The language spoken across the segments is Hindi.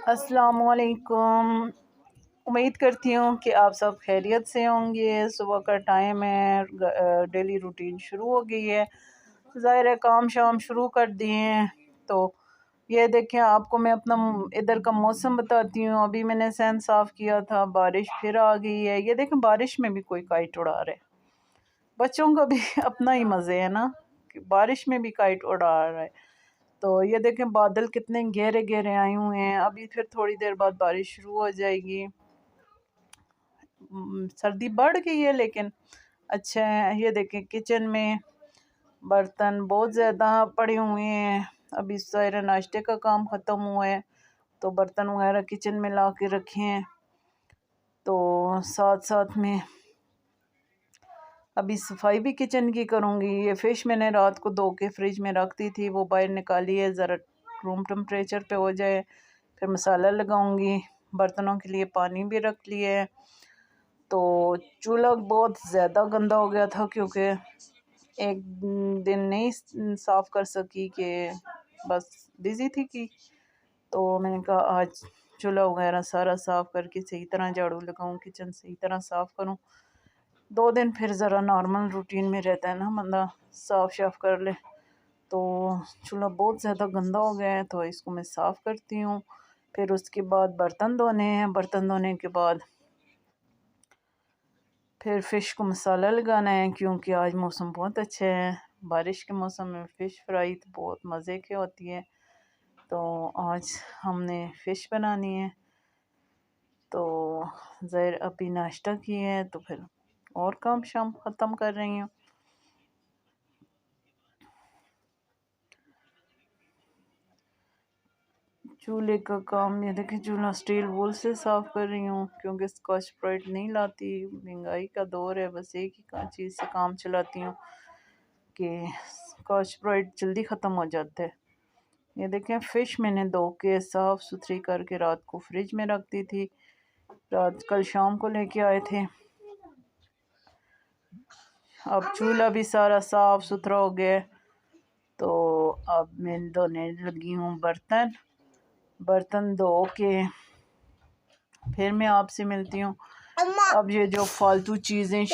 अस्सलामुअलैकुम। उम्मीद करती हूँ कि आप सब खैरियत से होंगे। सुबह का टाइम है, डेली रूटीन शुरू हो गई है। ज़ाहिर है काम शाम शुरू कर दिए हैं। तो ये देखें, आपको मैं अपना इधर का मौसम बताती हूँ। अभी मैंने सहन साफ़ किया था, बारिश फिर आ गई है। ये देखें, बारिश में भी कोई काइट उड़ा रहा है। बच्चों का भी अपना ही मज़े है ना, कि बारिश में भी काइट उड़ा रहा है। तो ये देखें, बादल कितने गहरे गहरे आए हुए हैं। अभी फिर थोड़ी देर बाद बारिश शुरू हो जाएगी। सर्दी बढ़ गई है लेकिन अच्छा है। ये देखें, किचन में बर्तन बहुत ज़्यादा पड़े हुए हैं। अभी सारा नाश्ते का काम ख़त्म हुआ है तो बर्तन वगैरह किचन में ला के रखे हैं। तो साथ साथ में अभी सफाई भी किचन की करूँगी। ये फ़िश मैंने रात को धो के फ्रिज में रख दी थी, वो बाहर निकाली है, ज़रा रूम टेम्परेचर पे हो जाए, फिर मसाला लगाऊंगी। बर्तनों के लिए पानी भी रख लिया है। तो चूल्हा बहुत ज़्यादा गंदा हो गया था क्योंकि एक दिन नहीं साफ़ कर सकी, कि बस बिज़ी थी कि तो मैंने कहा आज चूल्हा वगैरह सारा साफ़ करके सही तरह झाड़ू लगाऊं, किचन सही तरह साफ़ करूं। 2 दिन फिर ज़रा नॉर्मल रूटीन में रहता है ना, बंदा साफ़ शाफ कर ले। तो चूल्हा बहुत ज़्यादा गंदा हो गया है तो इसको मैं साफ़ करती हूँ। फिर उसके बाद बर्तन धोने हैं। बर्तन धोने के बाद फिर फ़िश को मसाला लगाना है, क्योंकि आज मौसम बहुत अच्छा है। बारिश के मौसम में फ़िश फ्राई तो बहुत मज़े की होती है। तो आज हमने फ़िश बनानी है। तो ज़रा अभी नाश्ता किए हैं तो फिर और काम शाम ख़त्म कर रही हूँ। चूल्हे का काम, ये देखिए, चूल्हा स्टील वूल से साफ़ कर रही हूँ क्योंकि स्कॉच ब्राइट नहीं लाती। महंगाई का दौर है, बस एक ही चीज़ से काम चलाती हूँ कि स्कॉच ब्राइट जल्दी ख़त्म हो जाता है। ये देखें, फ़िश मैंने धो के साफ़ सुथरी करके रात को फ्रिज में रख दी थी। रात कल शाम को लेके आए थे। अब चूल्हा भी सारा साफ़ सुथरा हो गया। तो अब मैं धोने लगी हूँ बर्तन। बर्तन धो के फिर मैं आपसे मिलती हूँ। अब ये जो फालतू चीज़ें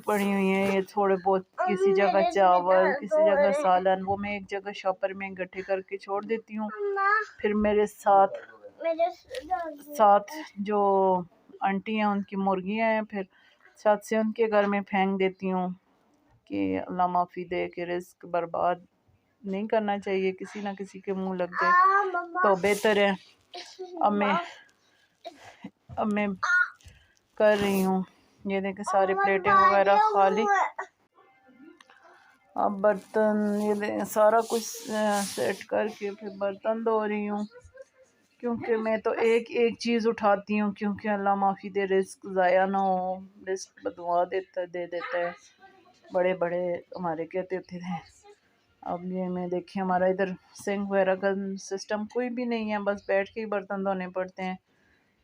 पड़ी हुई हैं, ये थोड़े बहुत किसी जगह चावल, किसी जगह सालन, वो मैं एक जगह शॉपर में इकट्ठे करके छोड़ देती हूँ। फिर मेरे साथ जो आंटी हैं उनकी मुर्गियाँ हैं, फिर छत से उनके घर में फेंक देती हूँ कि अल्लाह माफ़ी दे, के रिस्क बर्बाद नहीं करना चाहिए, किसी ना किसी के मुंह लग जाए तो बेहतर है। अब मैं कर रही हूँ। ये देखे, सारे प्लेटें वगैरह खाली। अब बर्तन ये सारा कुछ सेट करके फिर बर्तन धो रही हूँ, क्योंकि मैं तो एक एक चीज़ उठाती हूँ, क्योंकि अल्लाह माफ़ी दे, रिस्क ज़ाया ना हो। रिस्क बदुआ दे देता है। बड़े बड़े हमारे कहते थे। अब ये मैं देखिए, हमारा इधर सिंक वगैरह का सिस्टम कोई भी नहीं है, बस बैठ के ही बर्तन धोने पड़ते हैं।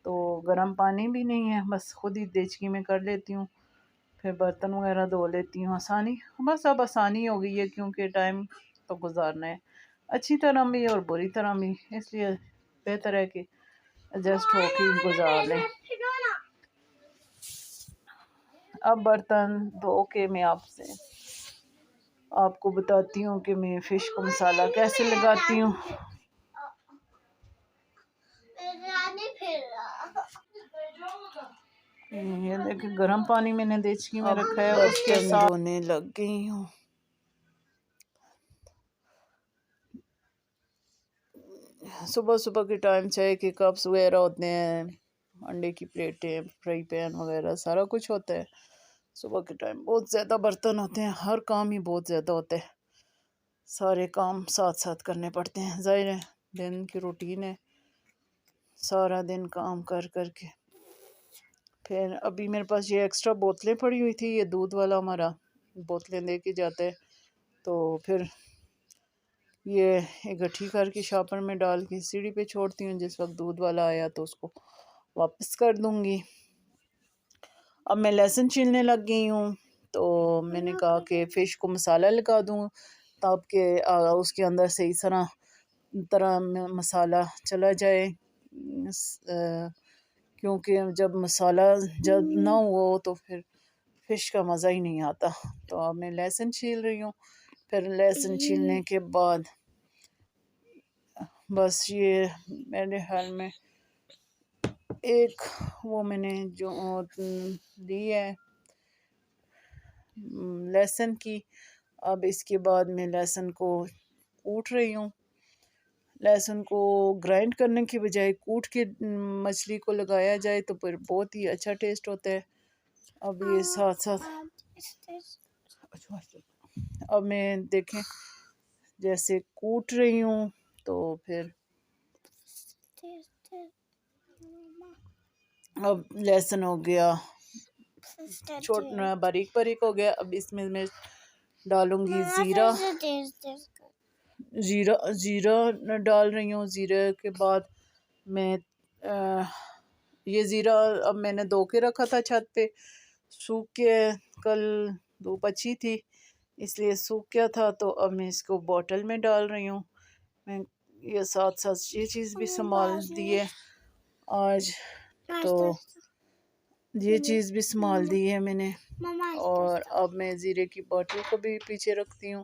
तो गर्म पानी भी नहीं है, बस खुद ही देचकी में कर लेती हूँ, फिर बर्तन वगैरह धो लेती हूँ। आसानी, बस अब आसानी हो गई है क्योंकि टाइम तो गुजारना है, अच्छी तरह भी और बुरी तरह भी, इसलिए बेहतर है कि एडजस्ट होके गुजार लें। अब बर्तन धो के मैं आपको बताती हूँ कि मैं फ़िश को मसाला कैसे लगाती हूँ। ये देखिए, गर्म पानी मैंने देचकी में रखा है, उसके साथ धोने लग गई हूँ। सुबह सुबह के टाइम चाय के कप्स वगैरह होते हैं, अंडे की प्लेटें, फ्राई पैन वगैरह सारा कुछ होता है। सुबह के टाइम बहुत ज़्यादा बर्तन होते हैं, हर काम ही बहुत ज़्यादा होता है, सारे काम साथ साथ करने पड़ते हैं। ज़ाहिर है दिन की रूटीन है, सारा दिन काम कर कर के। फिर अभी मेरे पास ये एक्स्ट्रा बोतलें पड़ी हुई थी, ये दूध वाला हमारा बोतलें दे के जाता है। तो फिर ये इकट्ठी करके शॉपर में डाल के सीढ़ी पे छोड़ती हूँ। जिस वक्त दूध वाला आया तो उसको वापस कर दूँगी। अब मैं लहसुन छीलने लग गई हूँ। तो मैंने कहा कि फ़िश को मसाला लगा दूँ ताकि उसके अंदर से इस तरह मसाला चला जाए। क्योंकि जब मसाला जब ना हो तो फिर फ़िश का मज़ा ही नहीं आता। तो अब मैं लहसुन छील रही हूँ। फिर लहसुन छीलने के बाद बस ये मेरे ख्याल में एक वो मैंने जो ली है लहसुन की। अब इसके बाद मैं लहसुन को कूट रही हूँ। लहसुन को ग्राइंड करने की बजाय कूट के मछली को लगाया जाए तो फिर बहुत ही अच्छा टेस्ट होता है। अब ये साथ साथ अब मैं देखें जैसे कूट रही हूँ तो फिर अब लहसुन हो गया छोटा बारीक बारीक हो गया। अब इसमें मैं डालूंगी ज़ीरा ज़ीरा ज़ीरा डाल रही हूँ। ज़ीरे के बाद मैं ये ज़ीरा अब मैंने धो के रखा था छत पे सूख के। कल धूप अच्छी थी इसलिए सूख गया था। तो अब मैं इसको बोतल में डाल रही हूँ। मैं ये साथ साथ ये चीज़ भी संभाल दी है आज। तो ये चीज़ भी संभाल दी है मैंने। और अब मैं ज़ीरे की बोतल को भी पीछे रखती हूँ।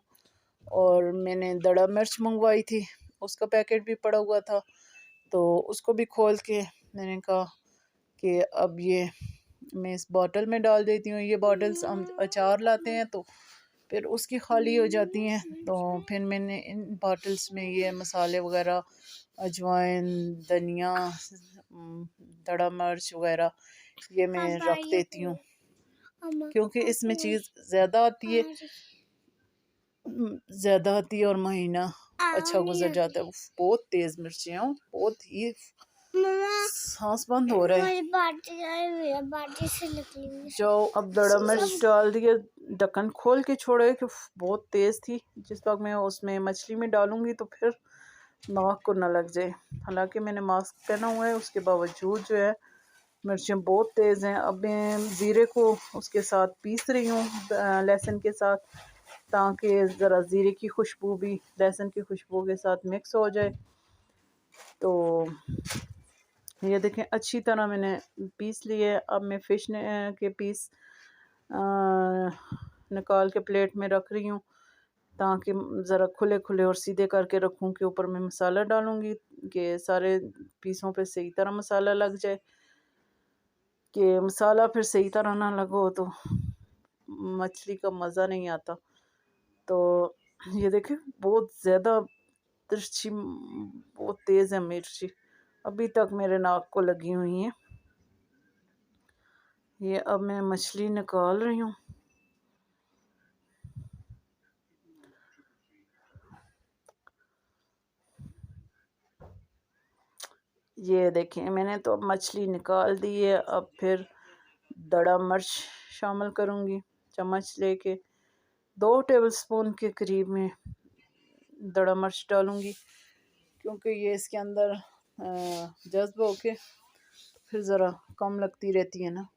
और मैंने दड़ा मिर्च मंगवाई थी उसका पैकेट भी पड़ा हुआ था तो उसको भी खोल के मैंने कहा कि अब ये मैं इस बॉटल में डाल देती हूँ। ये बॉटल्स हम अचार लाते हैं तो फिर उसकी खाली हो जाती हैं। तो फिर मैंने इन बॉटल्स में ये मसाले वगैरह अजवाइन धनिया दड़ा मिर्च वगैरह ये मैं रख देती हूँ क्योंकि इसमें चीज़ ज़्यादा आती है और महीना अच्छा गुजर जाता है। बहुत तेज़ मिर्चें हैं बहुत ही सांस बंद हो रहा है। जो अब दड़ा मिर्च डाल दिए ढक्कन खोल के छोड़े कि बहुत तेज़ थी। जिस वक्त मैं उसमें मछली में डालूंगी तो फिर नाक को ना लग जाए। हालांकि मैंने मास्क पहना हुआ है उसके बावजूद जो है मिर्चें बहुत तेज़ हैं। अब मैं ज़ीरे को उसके साथ पीस रही हूँ लहसुन के साथ ताकि ज़रा ज़ीरे की खुशबू भी लहसुन की खुशबू के साथ मिक्स हो जाए। तो ये देखें अच्छी तरह मैंने पीस लिए। अब मैं फ़िश के पीस निकाल के प्लेट में रख रही हूँ ताकि ज़रा खुले खुले और सीधे करके रखूँ कि ऊपर मैं मसाला डालूँगी कि सारे पीसों पे सही तरह मसाला लग जाए। कि मसाला फिर सही तरह ना लगो तो मछली का मज़ा नहीं आता। तो ये देखें बहुत ज़्यादा तिरछी बहुत तेज़ है मिर्ची अभी तक मेरे नाक को लगी हुई है। ये अब मैं मछली निकाल रही हूँ। ये देखें मैंने तो अब मछली निकाल दी है। अब फिर दड़ा मिर्च शामिल करूँगी चम्मच लेके 2 टेबलस्पून के करीब में दड़ा मिर्च डालूँगी क्योंकि ये इसके अंदर जज्ब होके फिर ज़रा कम लगती रहती है ना।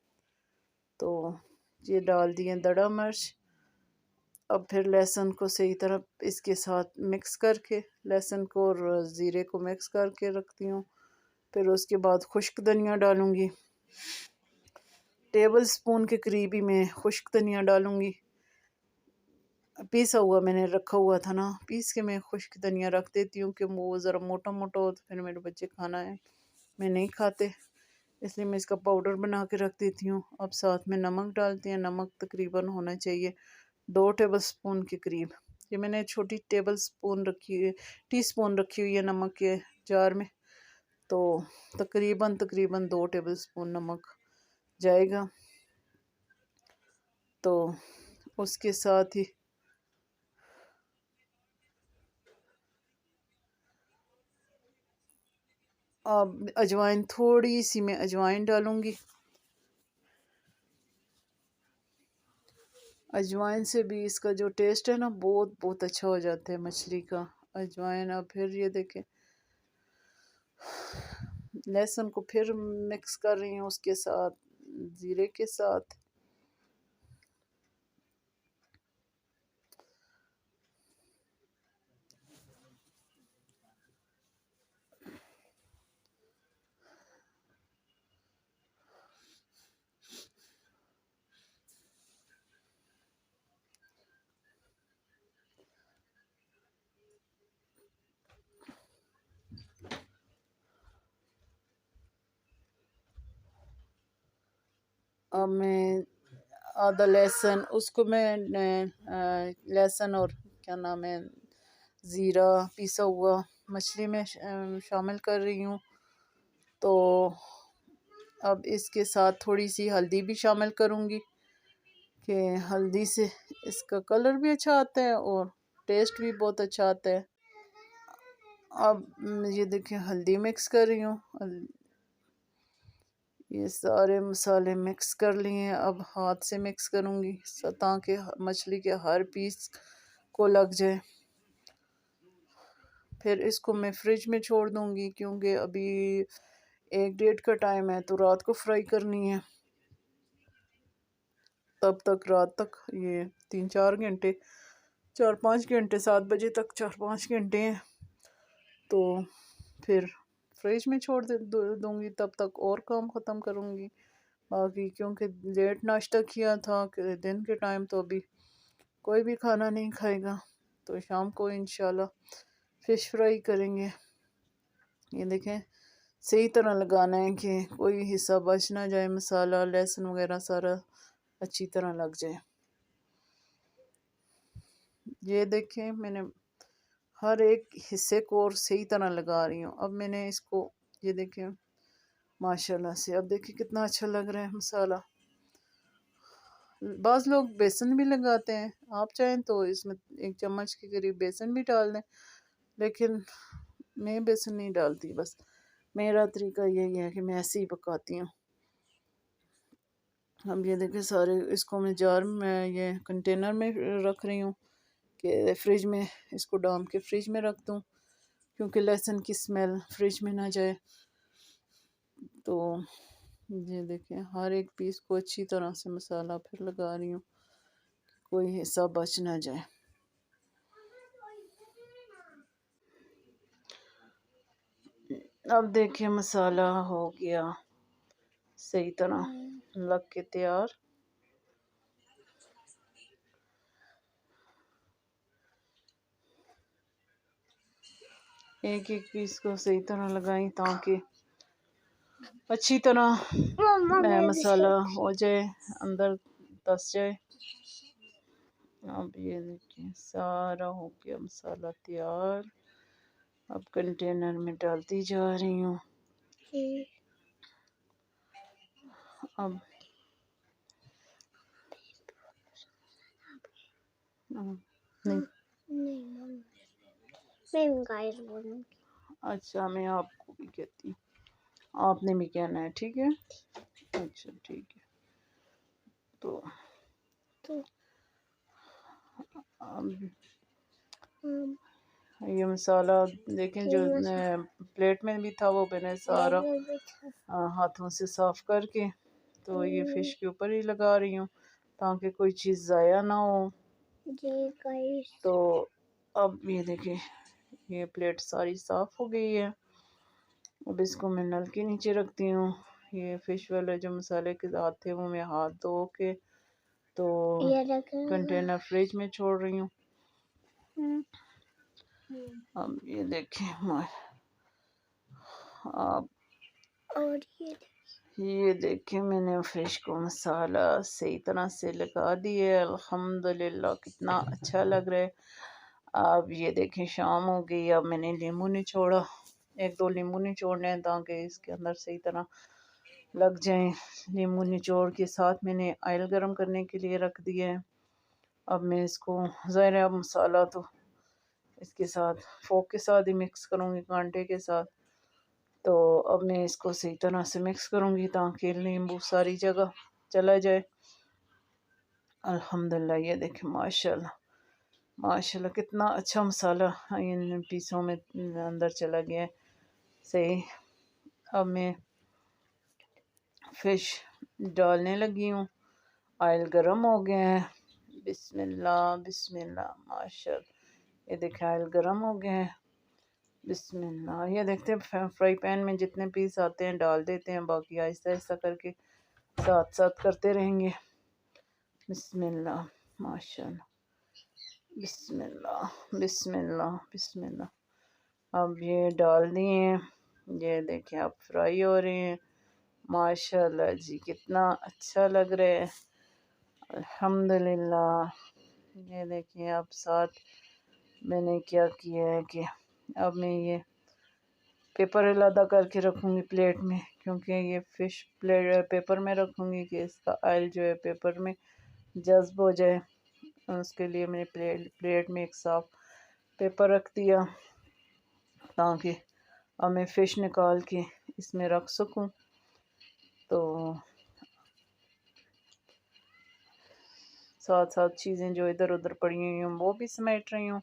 तो ये डाल दिए दड़ा मिर्च। अब फिर लहसुन को सही तरह इसके साथ मिक्स करके लहसुन को और ज़ीरे को मिक्स करके रखती हूँ। फिर उसके बाद खुश्क धनिया डालूँगी टेबल स्पून के करीब ही मैं खुश्क धनिया डालूँगी। पीसा हुआ मैंने रखा हुआ था ना पीस के मैं खुश्क धनिया रख देती हूँ कि वो ज़रा मोटा मोटा हो तो फिर मेरे बच्चे खाना है मैं नहीं खाते इसलिए मैं इसका पाउडर बना के रख देती हूँ। अब साथ में नमक डालती हैं। नमक तकरीबन होना चाहिए 2 टेबल स्पून के करीब। ये मैंने छोटी टी स्पून रखी हुई है नमक के जार में। तो तकरीबन 2 टेबल स्पून नमक जाएगा। तो उसके साथ ही अब अजवाइन थोड़ी सी मैं अजवाइन डालूँगी। अजवाइन से भी इसका जो टेस्ट है ना बहुत अच्छा हो जाता है मछली का अजवाइन। अब फिर ये देखें लहसुन को फिर मिक्स कर रही हूँ उसके साथ, ज़ीरे के साथ। अब मैं आधा लहसुन उसको मैं लहसुन और क्या नाम है ज़ीरा पिसा हुआ मछली में शामिल कर रही हूँ। तो अब इसके साथ थोड़ी सी हल्दी भी शामिल करूँगी कि हल्दी से इसका कलर भी अच्छा आता है और टेस्ट भी बहुत अच्छा आता है। अब ये देखिए हल्दी मिक्स कर रही हूँ। ये सारे मसाले मिक्स कर लिए हैं। अब हाथ से मिक्स करूँगी ताकि मछली के हर पीस को लग जाए। फिर इसको मैं फ्रिज में छोड़ दूँगी क्योंकि अभी 1 डेढ़ का टाइम है तो रात को फ्राई करनी है। तब तक रात तक ये 3-4 घंटे 4-5 घंटे 7 बजे तक 4-5 घंटे हैं तो फिर फ्रिज में छोड़ दूँगी। तब तक और काम ख़त्म करूँगी बाकी, क्योंकि लेट नाश्ता किया था कि दिन के टाइम तो अभी कोई भी खाना नहीं खाएगा। तो शाम को इंशाल्लाह फ़िश फ्राई करेंगे। ये देखें सही तरह लगाना है कि कोई हिस्सा बच ना जाए, मसाला लहसुन वगैरह सारा अच्छी तरह लग जाए। ये देखें मैंने हर एक हिस्से को और सही तरह लगा रही हूँ। अब मैंने इसको ये देखें माशाल्लाह से अब देखिए कितना अच्छा लग रहा है मसाला। बाज़ लोग बेसन भी लगाते हैं, आप चाहें तो इसमें 1 चम्मच के करीब बेसन भी डाल दें, लेकिन मैं बेसन नहीं डालती। बस मेरा तरीका यही है कि मैं ऐसे ही पकाती हूँ। अब ये देखिए सारे इसको मैं जार में ये कंटेनर में रख रही हूँ कि फ्रिज में इसको डाल के फ्रिज में रख दूँ क्योंकि लहसुन की स्मेल फ्रिज में ना जाए। तो ये देखें हर एक पीस को अच्छी तरह से मसाला फिर लगा रही हूँ, कोई हिस्सा बच ना जाए। अब देखिए मसाला हो गया सही तरह लग के तैयार। एक एक पीस को सही तरह लगाएं ताकि अच्छी तरह मसाला हो जाए, अंदर दस जाए। अब ये देखिए सारा हो गया मसाला तैयार। अब कंटेनर में डालती जा रही हूँ। अब नहीं अच्छा मैं आपको भी कहती, आपने भी कहना है, ठीक है? अच्छा ठीक है। तो अब ये मसाला देखें जो प्लेट में भी था वो मैंने सारा हाथों से साफ करके तो ये फिश के ऊपर ही लगा रही हूँ ताकि कोई चीज़ ज़ाया ना हो। तो अब ये देखें ये प्लेट सारी साफ हो गई है। अब इसको मैं नल के नीचे रखती हूँ। ये फिश वाले जो मसाले के हाथ थे वो मैं हाथ धो के तो कंटेनर फ्रिज में छोड़ रही हूँ। अब ये देखें अब और ये देखें मैंने फिश को मसाला सही तरह से लगा दिए। अल्हम्दुलिल्लाह कितना अच्छा लग रहा है। अब ये देखें शाम हो गई। अब मैंने नींबू निचोड़ा, 1-2 नींबू निचोड़ने हैं ताकि इसके अंदर सही तरह लग जाएं। नींबू निचोड़ के साथ मैंने ऑयल गरम करने के लिए रख दिया है। अब मैं इसको ज़ाहिर है अब मसाला तो इसके साथ फोक के साथ ही मिक्स करूँगी, कांटे के साथ। तो अब मैं इसको सही तरह से मिक्स करूँगी ताकि नींबू सारी जगह चला जाए। अल्हम्दुलिल्लाह ये देखें माशाल्लाह माशाल्लाह कितना अच्छा मसाला इन पीसों में अंदर चला गया है। सही। अब मैं फ़िश डालने लगी हूँ। ऑयल गरम हो गया है। बिस्मिल्लाह बिस्मिल्लाह माशाल्लाह। ये देखिए ऑयल गरम हो गया है। बिस्मिल्लाह। ये देखते हैं फ्राई पैन में जितने पीस आते हैं डाल देते हैं, बाकी आहिस्ता आहिस्ता करके साथ साथ करते रहेंगे। बिस्मिल्लाह माशाल्लाह। बिस्मिल्लाह बिस्मिल्लाह बिस्मिल्लाह। अब ये डाल दिए हैं। ये देखिए अब फ्राई हो रहे हैं। माशाल्लाह जी कितना अच्छा लग रहा है। अल्हम्दुलिल्लाह। ये देखिए अब साथ मैंने क्या किया है कि अब मैं ये पेपर अलग करके रखूँगी प्लेट में, क्योंकि ये फ़िश प्लेट पेपर में रखूँगी कि इसका ऑयल जो है पेपर में जज्ब हो जाए। उसके लिए मैंने प्लेट में एक साफ़ पेपर रख दिया ताकि अब मैं फ़िश निकाल के इसमें रख सकूं। तो साथ साथ चीज़ें जो इधर उधर पड़ी हुई हूँ वो भी समेट रही हूँ।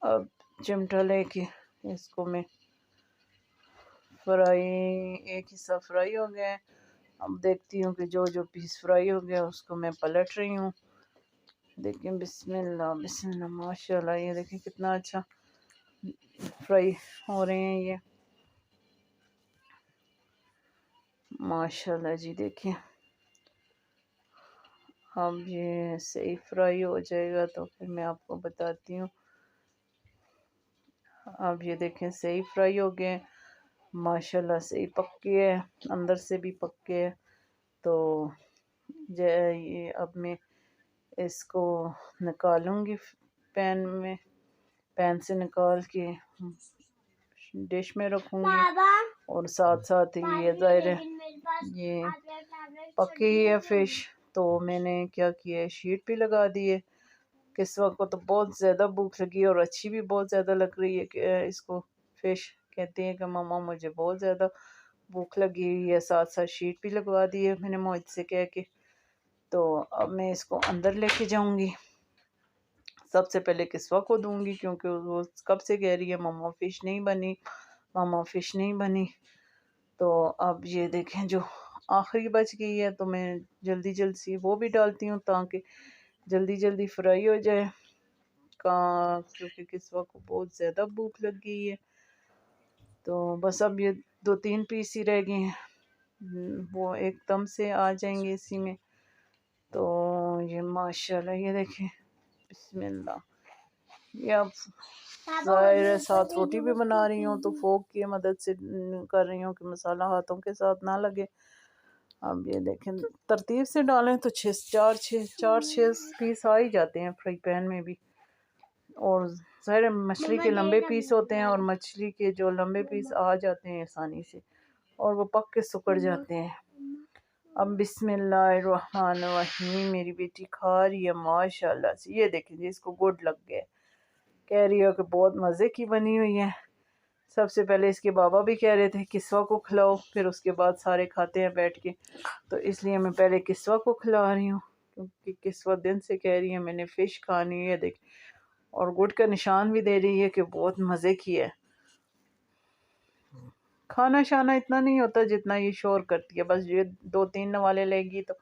अब चिमटा लेके इसको मैं फ्राई, एक हिस्सा फ्राई हो गया है। अब देखती हूँ कि जो जो पीस फ्राई हो गया उसको मैं पलट रही हूँ। देखिए बिस्मिल्लाह बिस्मिल्लाह माशाल्लाह। ये देखिए कितना अच्छा फ्राई हो रहे हैं ये माशाल्लाह जी। देखिए अब ये सही फ्राई हो जाएगा तो फिर मैं आपको बताती हूँ। अब ये देखें सही फ्राई हो गए माशाल्लाह, सही पक्के है, अंदर से भी पक्के है। तो ये अब मैं इसको निकालूंगी पैन में, पैन से निकाल के डिश में रखूंगी। और साथ साथ ये ज़ाहिर है ये पकी है फ़िश, तो मैंने क्या किया है शीट भी लगा दी है। किस्वा को तो बहुत ज़्यादा भूख लगी है और अच्छी भी बहुत ज़्यादा लग रही है कि इसको फ़िश कहती है कि मम्मा मुझे बहुत ज़्यादा भूख लगी हुई है। साथ साथ शीट भी लगवा दी है मैंने मोहित से कह के। तो अब मैं इसको अंदर लेके जाऊंगी। सबसे पहले किस्वा को दूंगी क्योंकि वो कब से कह रही है मम्मा फ़िश नहीं बनी, मम्मा फ़िश नहीं बनी। तो अब ये देखें जो आखिरी बच गई है तो मैं जल्दी जल्दी वो भी डालती हूँ ताकि जल्दी जल्दी फ्राई हो जाए क्योंकि किस्वा को बहुत ज़्यादा भूख लग गई है। तो बस अब ये 2-3 पीस ही रह गए हैं, वो एकदम से आ जाएंगे इसी में। तो ये माशाल्लाह ये देखें बिस्मिल्लाह। ये अब ज़ाहिर है साथ रोटी भी बना रही हूँ तो फोक की मदद से कर रही हूँ कि मसाला हाथों के साथ ना लगे। अब ये देखें तरतीब से डालें तो चार छः पीस आ ही जाते हैं फ्राई पैन में भी। और ज़ाहिर मछली के लंबे पीस होते हैं और मछली के जो लंबे पीस आ जाते हैं आसानी से और वो पक के सिकुड़ जाते हैं। अब बिस्मिल्लाहिर्रहमानिर्रहीम। मेरी बेटी खा रही है माशाल्लाह से। ये देखें जी इसको गुड लग गया, कह रही है कि बहुत मज़े की बनी हुई है। सबसे पहले इसके बाबा भी कह रहे थे किस्वा को खिलाओ, फिर उसके बाद सारे खाते हैं बैठ के, तो इसलिए मैं पहले किस्वा को खिला रही हूँ क्योंकि किस्वा दिन से कह रही है मैंने फ़िश खानी है। देख और गुड का निशान भी दे रही है कि बहुत मज़े की है। खाना शाना इतना नहीं होता जितना ये शोर करती है, बस ये 2-3 नवाले लेगी तो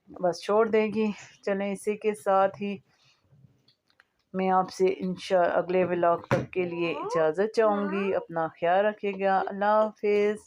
बस छोड़ देगी। चलें इसी के साथ ही मैं आपसे अगले व्लॉग तक के लिए इजाज़त चाहूँगी। अपना ख्याल रखिएगा। अल्लाह हाफिज़।